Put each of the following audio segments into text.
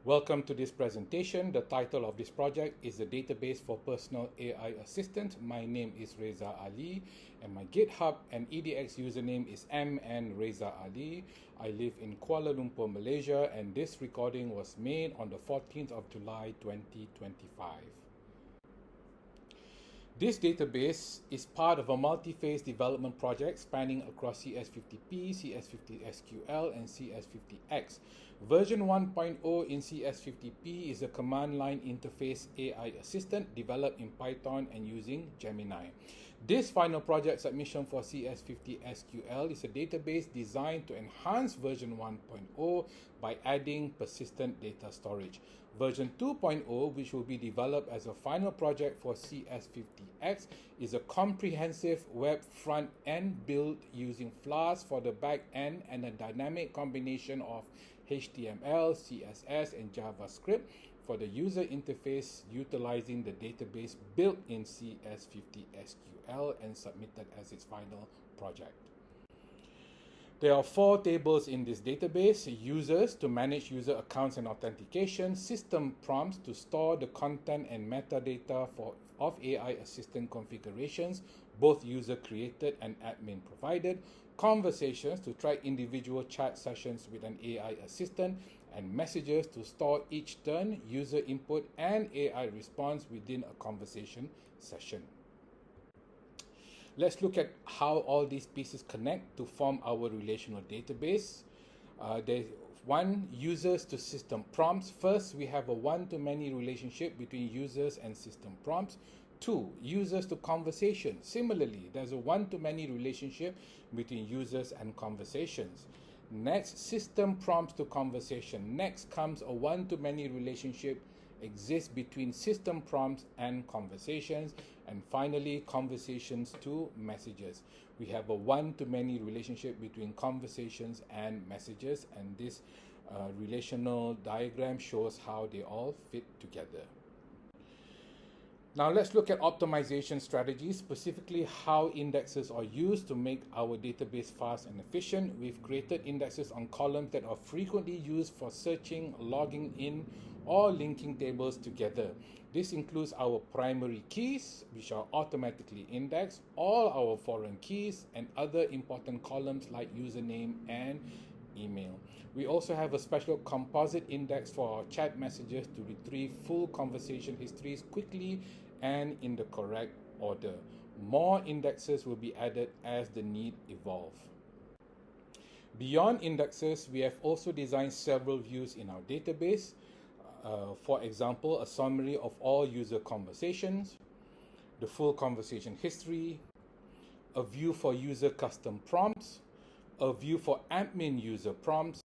Welcome to this presentation. The title of this project is the Database for Personal AI Assistant. My name is Reza Ali and my GitHub and EDX username is mnrezaali. I live in Kuala Lumpur, Malaysia, and this recording was made on the 14th of July 2025. This database is part of a multi-phase development project spanning across CS50P, CS50 SQL, and CS50X. Version 1.0 in CS50P is a command line interface AI assistant developed in Python and using Gemini. This final project submission for CS50 SQL is a database designed to enhance version 1.0 by adding persistent data storage. Version 2.0, which will be developed as a final project for CS50X, is a comprehensive web front-end build using Flask for the back-end and a dynamic combination of HTML, CSS, and JavaScript for the user interface utilizing the database built in CS50 SQL and submitted as its final project. There are 4 tables in this database: users to manage user accounts and authentication, system prompts to store the content and metadata of AI assistant configurations, both user created and admin provided, conversations to track individual chat sessions with an AI assistant, and messages to store each turn, user input, and AI response within a conversation session. Let's look at how all these pieces connect to form our relational database. There's one, users to system prompts. First, we have a one-to-many relationship between users and system prompts. 2, users to conversation. Similarly, there's a one-to-many relationship between users and conversations. Next, system prompts to conversation. Next comes a one-to-many relationship exists between system prompts and conversations. And finally, conversations to messages. We have a one-to-many relationship between conversations and messages, and this relational diagram shows how they all fit together. Now let's look at optimization strategies, specifically how indexes are used to make our database fast and efficient. We've created indexes on columns that are frequently used for searching, logging in, or linking tables together. This includes our primary keys, which are automatically indexed, all our foreign keys, and other important columns like username and email. We also have a special composite index for our chat messages to retrieve full conversation histories quickly and in the correct order. More indexes will be added as the need evolves. Beyond indexes, we have also designed several views in our database. For example, a summary of all user conversations, the full conversation history, a view for user custom prompts, a view for admin user prompts,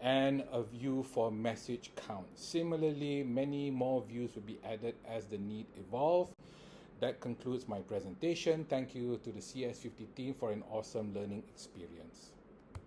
and a view for message count. Similarly, many more views will be added as the need evolve. That concludes my presentation. Thank you to the CS50 team for an awesome learning experience.